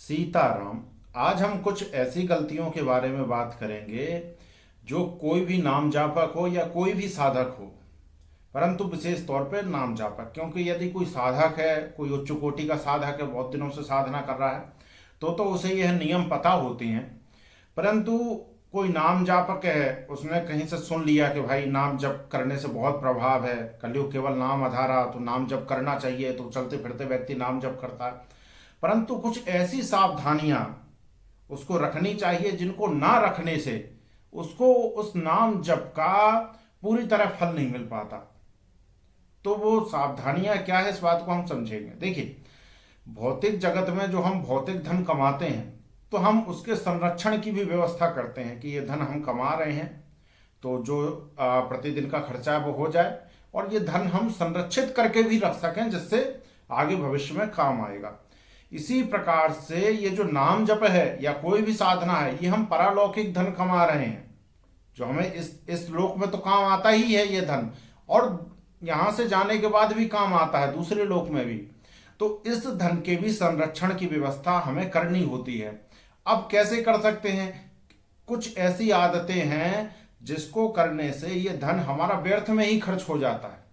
सीताराम। आज हम कुछ ऐसी गलतियों के बारे में बात करेंगे जो कोई भी नाम जापक हो या कोई भी साधक हो, परंतु विशेष तौर पर नाम जापक, क्योंकि यदि कोई साधक है, कोई उच्च कोटि का साधक है, बहुत दिनों से साधना कर रहा है, तो उसे यह नियम पता होते हैं। परंतु कोई नाम जापक है, उसने कहीं से सुन लिया कि भाई नाम जप करने से बहुत प्रभाव है, कलयुग केवल नाम आधारा, तो नाम जप करना चाहिए, तो चलते फिरते व्यक्ति नाम जप करता है। परंतु कुछ ऐसी सावधानियां उसको रखनी चाहिए जिनको ना रखने से उसको उस नाम जप का पूरी तरह फल नहीं मिल पाता। तो वो सावधानियां क्या है, इस बात को हम समझेंगे। देखिए, भौतिक जगत में जो हम भौतिक धन कमाते हैं, तो हम उसके संरक्षण की भी व्यवस्था करते हैं कि ये धन हम कमा रहे हैं, तो जो प्रतिदिन का खर्चा है वो हो जाए, और ये धन हम संरक्षित करके भी रख सकें जिससे आगे भविष्य में काम आएगा। इसी प्रकार से ये जो नाम जप है या कोई भी साधना है, ये हम पारलौकिक धन कमा रहे हैं, जो हमें इस लोक में तो काम आता ही है ये धन, और यहां से जाने के बाद भी काम आता है दूसरे लोक में भी। तो इस धन के भी संरक्षण की व्यवस्था हमें करनी होती है। अब कैसे कर सकते हैं? कुछ ऐसी आदतें हैं जिसको करने से ये धन हमारा व्यर्थ में ही खर्च हो जाता है।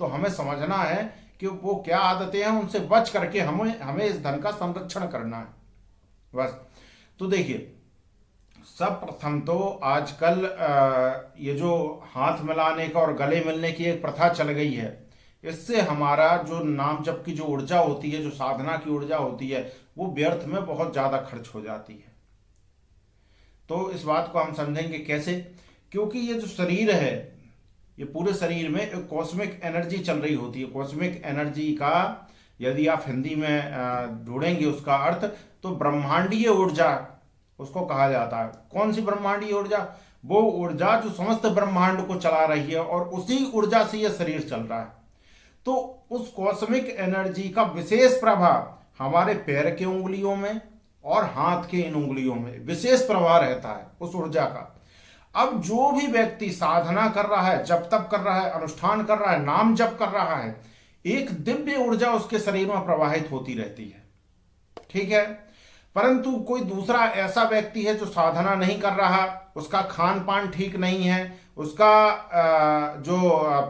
तो हमें समझना है कि वो क्या आदतें हैं, उनसे बच करके हमें इस धन का संरक्षण करना है, बस। तो देखिए, सब प्रथम तो आजकल ये जो हाथ मिलाने का और गले मिलने की एक प्रथा चल गई है, इससे हमारा जो नाम जप की जो ऊर्जा होती है, जो साधना की ऊर्जा होती है, वो व्यर्थ में बहुत ज्यादा खर्च हो जाती है। तो इस बात को हम समझेंगे कैसे। क्योंकि ये जो शरीर है, ये पूरे शरीर में एक कॉस्मिक एनर्जी चल रही होती है। कॉस्मिक एनर्जी का यदि आप हिंदी में ढूंढेंगे उसका अर्थ, तो ब्रह्मांडीय ऊर्जा उसको कहा जाता है। कौन सी ब्रह्मांडीय ऊर्जा? वो ऊर्जा जो समस्त ब्रह्मांड को चला रही है, और उसी ऊर्जा से यह शरीर चल रहा है। तो उस कॉस्मिक एनर्जी का विशेष प्रभाव हमारे पैर के उंगलियों में और हाथ के इन उंगलियों में विशेष प्रभाव रहता है उस ऊर्जा का। अब जो भी व्यक्ति साधना कर रहा है, जप तप कर रहा है, अनुष्ठान कर रहा है, नाम जप कर रहा है, एक दिव्य ऊर्जा उसके शरीर में प्रवाहित होती रहती है, ठीक है। परंतु कोई दूसरा ऐसा व्यक्ति है जो साधना नहीं कर रहा, उसका खान पान ठीक नहीं है, उसका जो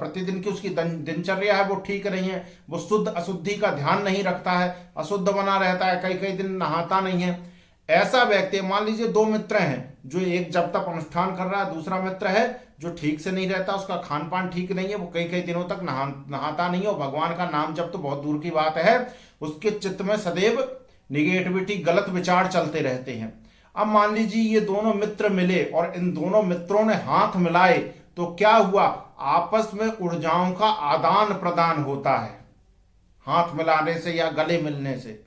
प्रतिदिन की उसकी दिनचर्या है वो ठीक नहीं है, वो शुद्ध अशुद्धि का ध्यान नहीं रखता है, अशुद्ध बना रहता है, कई कई दिन नहाता नहीं है। ऐसा व्यक्ति, मान लीजिए दो मित्र हैं, जो एक जब तक अनुष्ठान कर रहा है, दूसरा मित्र है जो ठीक से नहीं रहता, उसका खान पान ठीक नहीं है, वो कई कई दिनों तक नहाता नहीं है, भगवान का नाम जब तो बहुत दूर की बात है, उसके चित्त में सदैव निगेटिविटी, गलत विचार चलते रहते हैं। अब मान लीजिए ये दोनों मित्र मिले और इन दोनों मित्रों ने हाथ मिलाए, तो क्या हुआ? आपस में ऊर्जाओं का आदान प्रदान होता है हाथ मिलाने से या गले मिलने से।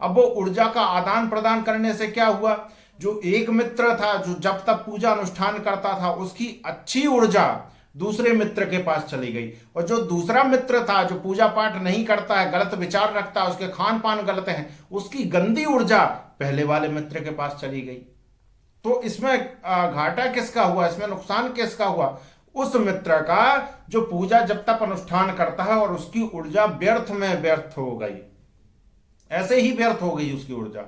अब वो ऊर्जा का आदान प्रदान करने से क्या हुआ? जो एक मित्र था जो जब तक पूजा अनुष्ठान करता था, उसकी अच्छी ऊर्जा दूसरे मित्र के पास चली गई, और जो दूसरा मित्र था जो पूजा पाठ नहीं करता है, गलत विचार रखता है, उसके खान पान गलत है, उसकी गंदी ऊर्जा पहले वाले मित्र के पास चली गई। तो इसमें घाटा किसका हुआ? इसमें नुकसान किसका हुआ? उस मित्र का जो पूजा जब तक अनुष्ठान करता है, और उसकी ऊर्जा व्यर्थ में व्यर्थ हो गई, ऐसे ही व्यर्थ हो गई उसकी ऊर्जा।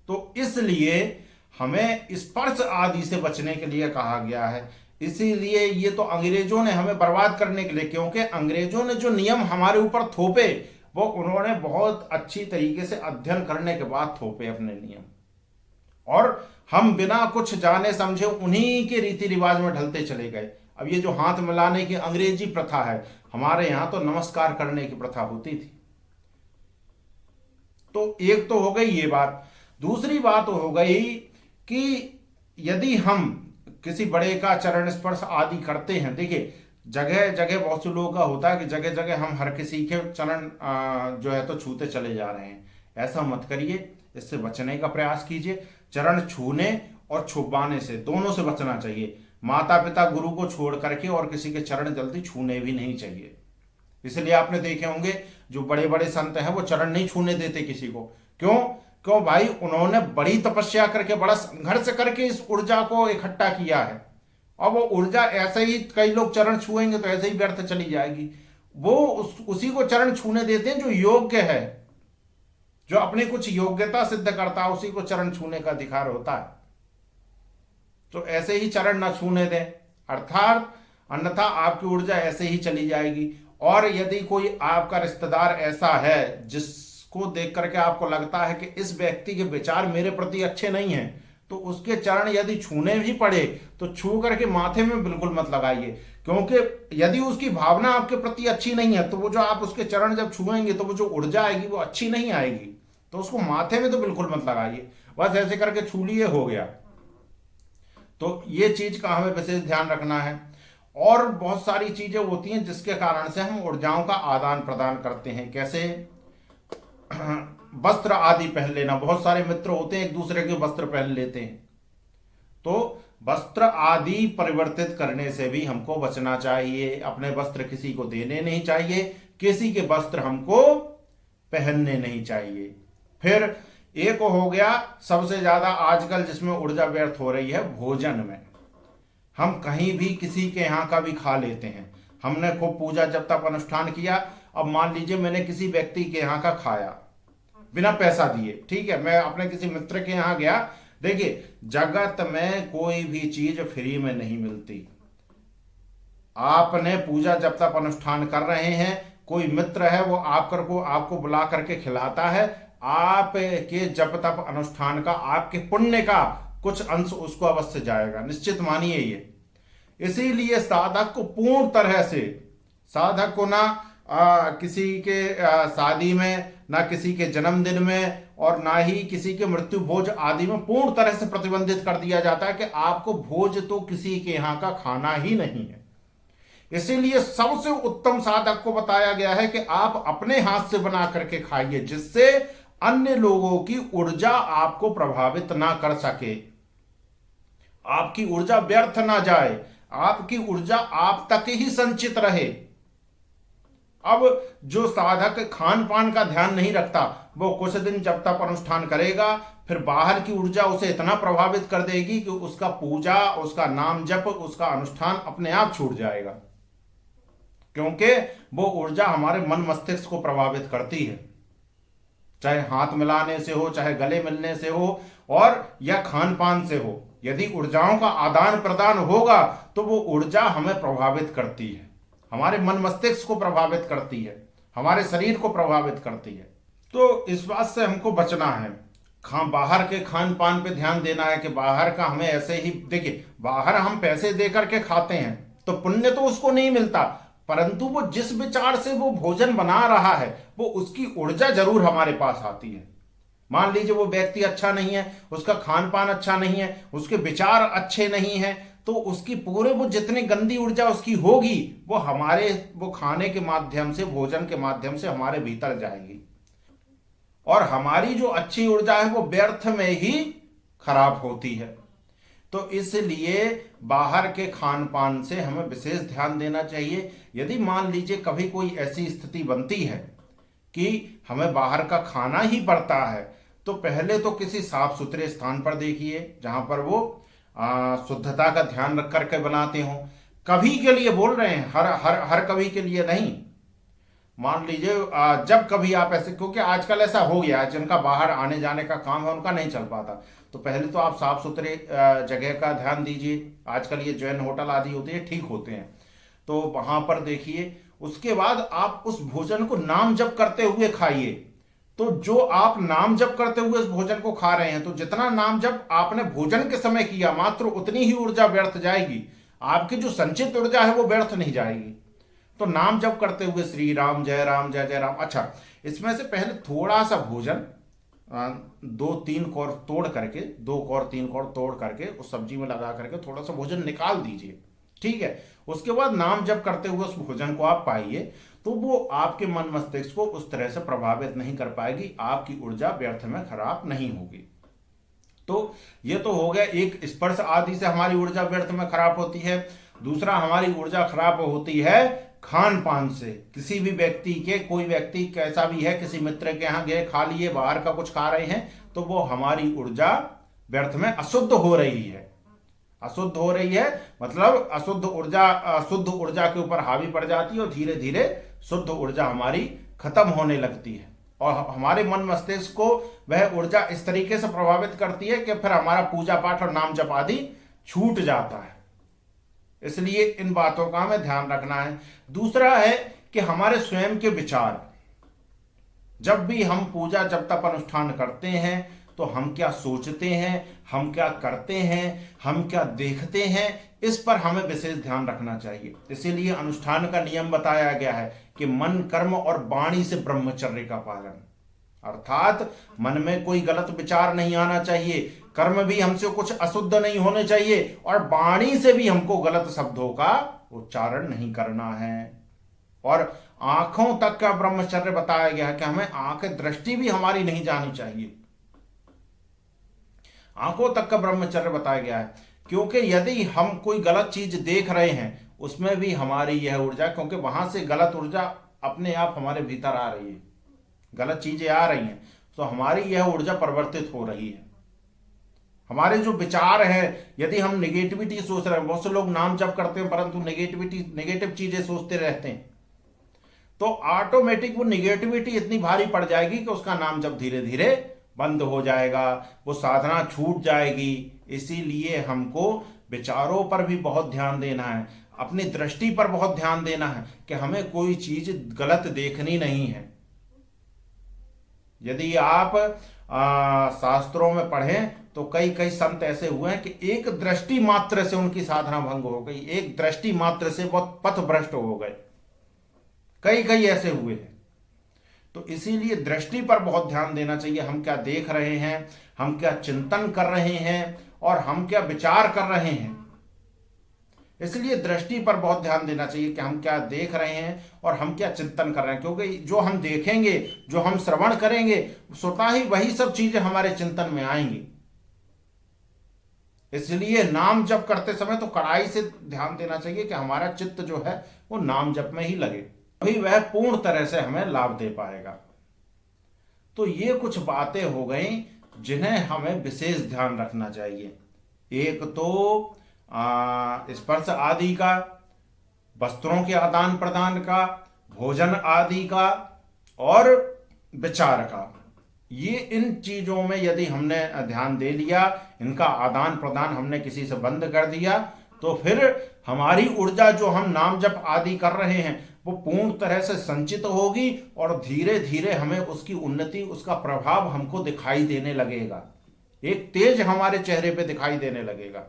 तो इसलिए हमें स्पर्श आदि से बचने के लिए कहा गया है। इसीलिए ये तो अंग्रेजों ने हमें बर्बाद करने के लिए, क्योंकि अंग्रेजों ने जो नियम हमारे ऊपर थोपे, वो उन्होंने बहुत अच्छी तरीके से अध्ययन करने के बाद थोपे अपने नियम, और हम बिना कुछ जाने समझे उन्हीं के रीति रिवाज में ढलते चले गए। अब ये जो हाथ मिलाने की अंग्रेजी प्रथा है, हमारे यहां तो नमस्कार करने की प्रथा होती थी। तो एक तो हो गई ये बात। दूसरी बात हो गई कि यदि हम किसी बड़े का चरण स्पर्श आदि करते हैं, देखिए जगह जगह बहुत से लोगों का होता है कि जगह जगह हम हर किसी के चरण जो है तो छूते चले जा रहे हैं। ऐसा मत करिए, इससे बचने का प्रयास कीजिए। चरण छूने और छुपाने से, दोनों से बचना चाहिए। माता पिता गुरु को छोड़ करके और किसी के चरण जल्दी छूने भी नहीं चाहिए। इसलिए आपने देखे होंगे जो बड़े बड़े संत हैं वो चरण नहीं छूने देते किसी को। क्यों? क्यों भाई? उन्होंने बड़ी तपस्या करके, बड़ा संघर्ष करके इस ऊर्जा को इकट्ठा किया है, और वो ऊर्जा ऐसे ही कई लोग चरण छुएंगे तो ऐसे ही व्यर्थ चली जाएगी। वो उसी को चरण छूने देते हैं जो योग्य है, जो अपनी कुछ योग्यता सिद्ध करता है उसी को चरण छूने का अधिकार होता है। तो ऐसे ही चरण न छूने दें, अर्थात अन्यथा आपकी ऊर्जा ऐसे ही चली जाएगी। और यदि कोई आपका रिश्तेदार ऐसा है जिसको देख करके आपको लगता है कि इस व्यक्ति के विचार मेरे प्रति अच्छे नहीं हैं, तो उसके चरण यदि छूने भी पड़े तो छू करके माथे में बिल्कुल मत लगाइए, क्योंकि यदि उसकी भावना आपके प्रति अच्छी नहीं है तो वो जो आप उसके चरण जब छुएंगे तो वो जो ऊर्जा आएगी वो अच्छी नहीं आएगी। तो उसको माथे में तो बिल्कुल मत लगाइए, बस ऐसे करके छू लिए, हो गया। तो ये चीज का हमें विशेष ध्यान रखना है। और बहुत सारी चीजें होती हैं जिसके कारण से हम ऊर्जाओं का आदान प्रदान करते हैं। कैसे? वस्त्र आदि पहन लेना, बहुत सारे मित्र होते हैं एक दूसरे के वस्त्र पहन लेते हैं, तो वस्त्र आदि परिवर्तित करने से भी हमको बचना चाहिए। अपने वस्त्र किसी को देने नहीं चाहिए, किसी के वस्त्र हमको पहनने नहीं चाहिए। फिर एक हो गया सबसे ज्यादा आजकल जिसमें ऊर्जा व्यर्थ हो रही है, भोजन में। हम कहीं भी किसी के यहाँ का भी खा लेते हैं। हमने खूब पूजा जब तक अनुष्ठान किया, अब मान लीजिए मैंने किसी व्यक्ति के यहाँ का खाया बिना पैसा दिए, ठीक है, मैं अपने किसी मित्र के यहाँ गया। देखिए, जगत में कोई भी चीज फ्री में नहीं मिलती। आपने पूजा जब तक अनुष्ठान कर रहे हैं, कोई मित्र है वो आपको बुला करके खिलाता है, आपके जब तक अनुष्ठान का, आपके पुण्य का कुछ अंश उसको अवश्य जाएगा, निश्चित मानिए ये। इसीलिए साधक को पूर्ण तरह से, साधक को ना किसी के शादी में, ना किसी के जन्मदिन में, और ना ही किसी के मृत्यु भोज आदि में पूर्ण तरह से प्रतिबंधित कर दिया जाता है कि आपको भोज तो किसी के यहाँ का खाना ही नहीं है। इसीलिए सबसे उत्तम साधक को बताया गया है कि आप अपने हाथ से बना करके खाइए, जिससे अन्य लोगों की ऊर्जा आपको प्रभावित ना कर सके, आपकी ऊर्जा व्यर्थ ना जाए, आपकी ऊर्जा आप तक ही संचित रहे। अब जो साधक खान पान का ध्यान नहीं रखता, वो कुछ दिन जब तक अनुष्ठान करेगा, फिर बाहर की ऊर्जा उसे इतना प्रभावित कर देगी कि उसका पूजा, उसका नाम जप, उसका अनुष्ठान अपने आप छूट जाएगा, क्योंकि वो ऊर्जा हमारे मन मस्तिष्क को प्रभावित करती है, चाहे हाथ मिलाने से हो, चाहे गले मिलने से हो, और या खान पान से हो। यदि ऊर्जाओं का आदान प्रदान होगा तो वो ऊर्जा हमें प्रभावित करती है, हमारे मन मस्तिष्क को प्रभावित करती है, हमारे शरीर को प्रभावित करती है। तो इस बात से हमको बचना है। बाहर के खान पान पे ध्यान देना है कि बाहर का हमें ऐसे ही, देखिए, बाहर हम पैसे दे करके खाते हैं तो पुण्य तो उसको नहीं मिलता, परंतु वो जिस विचार से वो भोजन बना रहा है वो उसकी ऊर्जा जरूर हमारे पास आती है। मान लीजिए वो व्यक्ति अच्छा नहीं है, उसका खान पान अच्छा नहीं है, उसके विचार अच्छे नहीं है, तो उसकी पूरे वो जितनी गंदी ऊर्जा उसकी होगी वो खाने के माध्यम से, भोजन के माध्यम से हमारे भीतर जाएगी, और हमारी जो अच्छी ऊर्जा है वो व्यर्थ में ही खराब होती है। तो इसलिए बाहर के खान पान से हमें विशेष ध्यान देना चाहिए। यदि मान लीजिए कभी कोई ऐसी स्थिति बनती है कि हमें बाहर का खाना ही पड़ता है, तो पहले तो किसी साफ सुथरे स्थान पर देखिए जहां पर वो शुद्धता का ध्यान रख करके बनाते हो। कभी के लिए बोल रहे हैं, हर कभी के लिए नहीं। मान लीजिए जब कभी आप ऐसे, क्योंकि आजकल ऐसा हो गया है जिनका बाहर आने जाने का काम है उनका नहीं चल पाता, तो पहले तो आप साफ सुथरे जगह का ध्यान दीजिए। आजकल ये जैन होटल आदि होते हैं, ठीक होते हैं, तो वहां पर देखिए। उसके बाद आप उस भोजन को नाम जप करते हुए खाइए। तो जो आप नाम जप करते हुए उस भोजन को खा रहे हैं, तो जितना नाम जप आपने भोजन के समय किया, मात्र उतनी ही ऊर्जा व्यर्थ जाएगी, आपकी जो संचित ऊर्जा है वो व्यर्थ नहीं जाएगी। तो नाम जप करते हुए श्री राम जय जय राम। अच्छा, इसमें से पहले थोड़ा सा भोजन 2-3 कौर तोड़ करके, 2 कौर 3 कौर तोड़ करके उस सब्जी में लगा करके थोड़ा सा भोजन निकाल दीजिए, ठीक है। उसके बाद नाम जप करते हुए उस भोजन को आप पाइए, तो वो आपके मन मस्तिष्क को उस तरह से प्रभावित नहीं कर पाएगी, आपकी ऊर्जा व्यर्थ में खराब नहीं होगी। तो ये तो हो गया, एक स्पर्श आदि से हमारी ऊर्जा व्यर्थ में खराब होती है। दूसरा, हमारी ऊर्जा खराब होती है खान पान से। किसी भी व्यक्ति के, कोई व्यक्ति कैसा भी है, किसी मित्र के यहाँ गए, खा लिए, बाहर का कुछ खा रहे हैं, तो वो हमारी ऊर्जा व्यर्थ में अशुद्ध हो रही है। अशुद्ध हो रही है मतलब अशुद्ध ऊर्जा शुद्ध ऊर्जा के ऊपर हावी पड़ जाती है, और धीरे धीरे शुद्ध ऊर्जा हमारी खत्म होने लगती है। और हमारे मन मस्तिष्क को वह ऊर्जा इस तरीके से प्रभावित करती है कि फिर हमारा पूजा पाठ और नाम जप आदि छूट जाता है। इसलिए इन बातों का हमें ध्यान रखना है। दूसरा है कि हमारे स्वयं के विचार, जब भी हम पूजा जब तक अनुष्ठान करते हैं तो हम क्या सोचते हैं, हम क्या करते हैं, हम क्या देखते हैं, इस पर हमें विशेष ध्यान रखना चाहिए। इसीलिए अनुष्ठान का नियम बताया गया है कि मन, कर्म और वाणी से ब्रह्मचर्य का पालन, अर्थात मन में कोई गलत विचार नहीं आना चाहिए, कर्म भी हमसे कुछ अशुद्ध नहीं होने चाहिए और वाणी से भी हमको गलत शब्दों का उच्चारण नहीं करना है। और आंखों तक का ब्रह्मचर्य बताया गया है कि हमें आंखें, दृष्टि भी हमारी नहीं जानी चाहिए, आंखों तक का ब्रह्मचर्य बताया गया है। क्योंकि यदि हम कोई गलत चीज देख रहे हैं उसमें भी हमारी यह ऊर्जा, क्योंकि वहां से गलत ऊर्जा अपने आप हमारे भीतर आ रही है, गलत चीजें आ रही हैं तो हमारी यह ऊर्जा परिवर्तित हो रही है। हमारे जो विचार हैं, यदि हम निगेटिविटी सोच रहे हैं, बहुत से लोग नाम जप करते हैं परंतु नेगेटिव चीजें सोचते रहते हैं, तो ऑटोमेटिक वो निगेटिविटी इतनी भारी पड़ जाएगी कि उसका नाम जप धीरे धीरे बंद हो जाएगा, वो साधना छूट जाएगी। इसीलिए हमको विचारों पर भी बहुत ध्यान देना है, अपनी दृष्टि पर बहुत ध्यान देना है कि हमें कोई चीज गलत देखनी नहीं है। यदि आप शास्त्रों में पढ़ें तो कई कई संत ऐसे हुए हैं कि एक दृष्टि मात्र से उनकी साधना भंग हो गई, एक दृष्टि मात्र से बहुत पथ भ्रष्ट हो गए, कई कई ऐसे हुए हैं। तो इसीलिए दृष्टि पर बहुत ध्यान देना चाहिए, हम क्या देख रहे हैं, हम क्या चिंतन कर रहे हैं और हम क्या विचार कर रहे हैं। इसलिए दृष्टि पर बहुत ध्यान देना चाहिए कि हम क्या देख रहे हैं और हम क्या चिंतन कर रहे हैं, क्योंकि जो हम देखेंगे, जो हम श्रवण करेंगे, स्वतः ही वही सब चीजें हमारे चिंतन में आएंगी। इसलिए नाम जप करते समय तो कड़ाई से ध्यान देना चाहिए कि हमारा चित्त जो है वो नाम जप में ही लगे, तभी वह पूर्ण तरह से हमें लाभ दे पाएगा। तो ये कुछ बातें हो गई जिन्हें हमें विशेष ध्यान रखना चाहिए। एक तो स्पर्श आदि का, वस्त्रों के आदान प्रदान का, भोजन आदि का और विचार का, ये इन चीजों में यदि हमने ध्यान दे लिया, इनका आदान प्रदान हमने किसी से बंद कर दिया, तो फिर हमारी ऊर्जा जो हम नाम जप आदि कर रहे हैं वो पूर्ण तरह से संचित होगी और धीरे धीरे हमें उसकी उन्नति, उसका प्रभाव हमको दिखाई देने लगेगा, एक तेज हमारे चेहरे पे दिखाई देने लगेगा।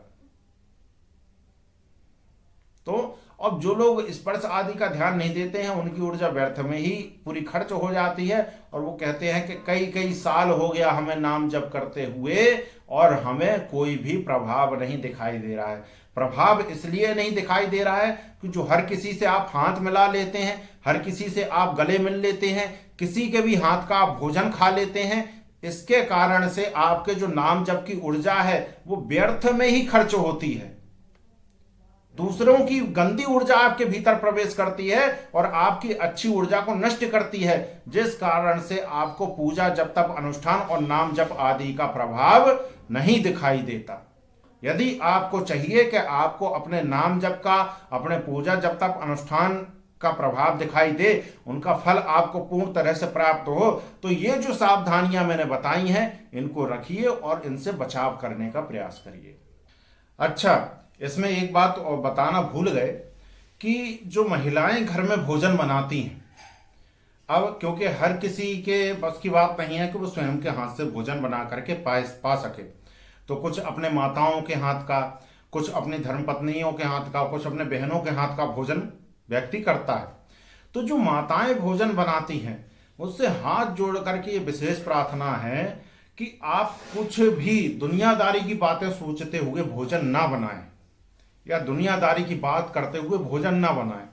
तो अब जो लोग स्पर्श आदि का ध्यान नहीं देते हैं उनकी ऊर्जा व्यर्थ में ही पूरी खर्च हो जाती है और वो कहते हैं कि कई कई साल हो गया हमें नाम जप करते हुए और हमें कोई भी प्रभाव नहीं दिखाई दे रहा है। प्रभाव इसलिए नहीं दिखाई दे रहा है कि जो हर किसी से आप हाथ मिला लेते हैं, हर किसी से आप गले मिल लेते हैं, किसी के भी हाथ का आप भोजन खा लेते हैं, इसके कारण से आपके जो नाम जप की ऊर्जा है वो व्यर्थ में ही खर्च होती है। दूसरों की गंदी ऊर्जा आपके भीतर प्रवेश करती है और आपकी अच्छी ऊर्जा को नष्ट करती है, जिस कारण से आपको पूजा जब तक अनुष्ठान और नाम जप आदि का प्रभाव नहीं दिखाई देता। यदि आपको चाहिए कि आपको अपने नाम जप का, अपने पूजा जब तक अनुष्ठान का प्रभाव दिखाई दे, उनका फल आपको पूर्ण तरह से प्राप्त हो, तो ये जो सावधानियां मैंने बताई हैं इनको रखिए और इनसे बचाव करने का प्रयास करिए। अच्छा, इसमें एक बात और बताना भूल गए कि जो महिलाएं घर में भोजन बनाती हैं, अब क्योंकि हर किसी के बस की बात नहीं है कि वो स्वयं के हाथ से भोजन बना करके पा सके, तो कुछ अपने माताओं के हाथ का, कुछ अपनी धर्मपत्नियों के हाथ का, कुछ अपने बहनों के हाथ का भोजन व्यक्ति करता है। तो जो माताएं भोजन बनाती हैं उससे हाथ जोड़ करके ये विशेष प्रार्थना है कि आप कुछ भी दुनियादारी की बातें सोचते हुए भोजन ना बनाएं या दुनियादारी की बात करते हुए भोजन ना बनाएं।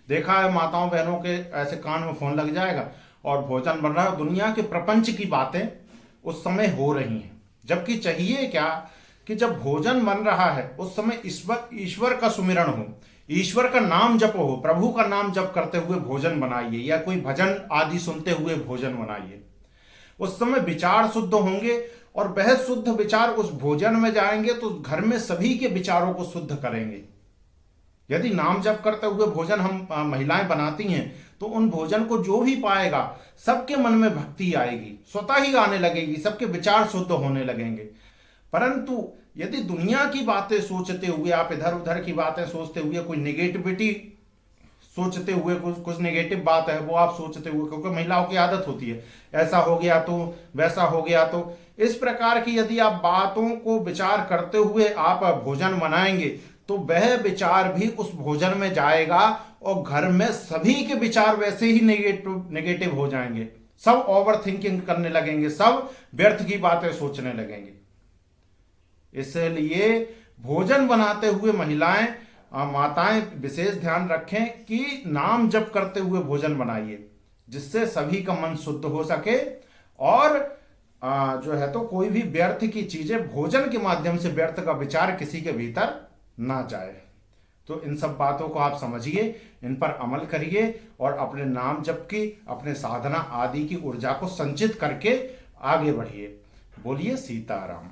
देखा है माताओं बहनों के ऐसे कान में फोन लग जाएगा और भोजन बन रहा है, दुनिया के प्रपंच की बातें उस समय हो रही हैं, जबकि चाहिए क्या कि जब भोजन बन रहा है उस समय ईश्वर का सुमिरन हो, ईश्वर का नाम जप हो, प्रभु का नाम जप करते हुए भोजन बनाइए या कोई भजन आदि सुनते हुए भोजन बनाइए। उस समय विचार शुद्ध होंगे और वह शुद्ध विचार उस भोजन में जाएंगे तो घर में सभी के विचारों को शुद्ध करेंगे। यदि नाम जप करते हुए भोजन हम महिलाएं बनाती हैं तो उन भोजन को जो भी पाएगा सबके मन में भक्ति आएगी, स्वतः ही आने लगेगी, सबके विचार शुद्ध होने लगेंगे। परंतु यदि दुनिया की बातें सोचते हुए, आप इधर उधर की बातें सोचते हुए, कोई नेगेटिविटी सोचते हुए, कुछ कुछ नेगेटिव बात है वो आप सोचते हुए, क्योंकि महिलाओं की आदत होती है ऐसा हो गया तो वैसा हो गया, तो इस प्रकार की यदि आप बातों को विचार करते हुए आप भोजन बनाएंगे तो वह विचार भी उस भोजन में जाएगा और घर में सभी के विचार वैसे ही नेगेटिव नेगेटिव हो जाएंगे, सब ओवर थिंकिंग करने लगेंगे, सब व्यर्थ की बातें सोचने लगेंगे। इसलिए भोजन बनाते हुए महिलाएं, माताएं विशेष ध्यान रखें कि नाम जप करते हुए भोजन बनाइए, जिससे सभी का मन शुद्ध हो सके और जो है तो कोई भी व्यर्थ की चीजें भोजन के माध्यम से व्यर्थ का विचार किसी के भीतर ना जाए। तो इन सब बातों को आप समझिए, इन पर अमल करिए और अपने नाम जप की, अपने साधना आदि की ऊर्जा को संचित करके आगे बढ़िए। बोलिए सीताराम।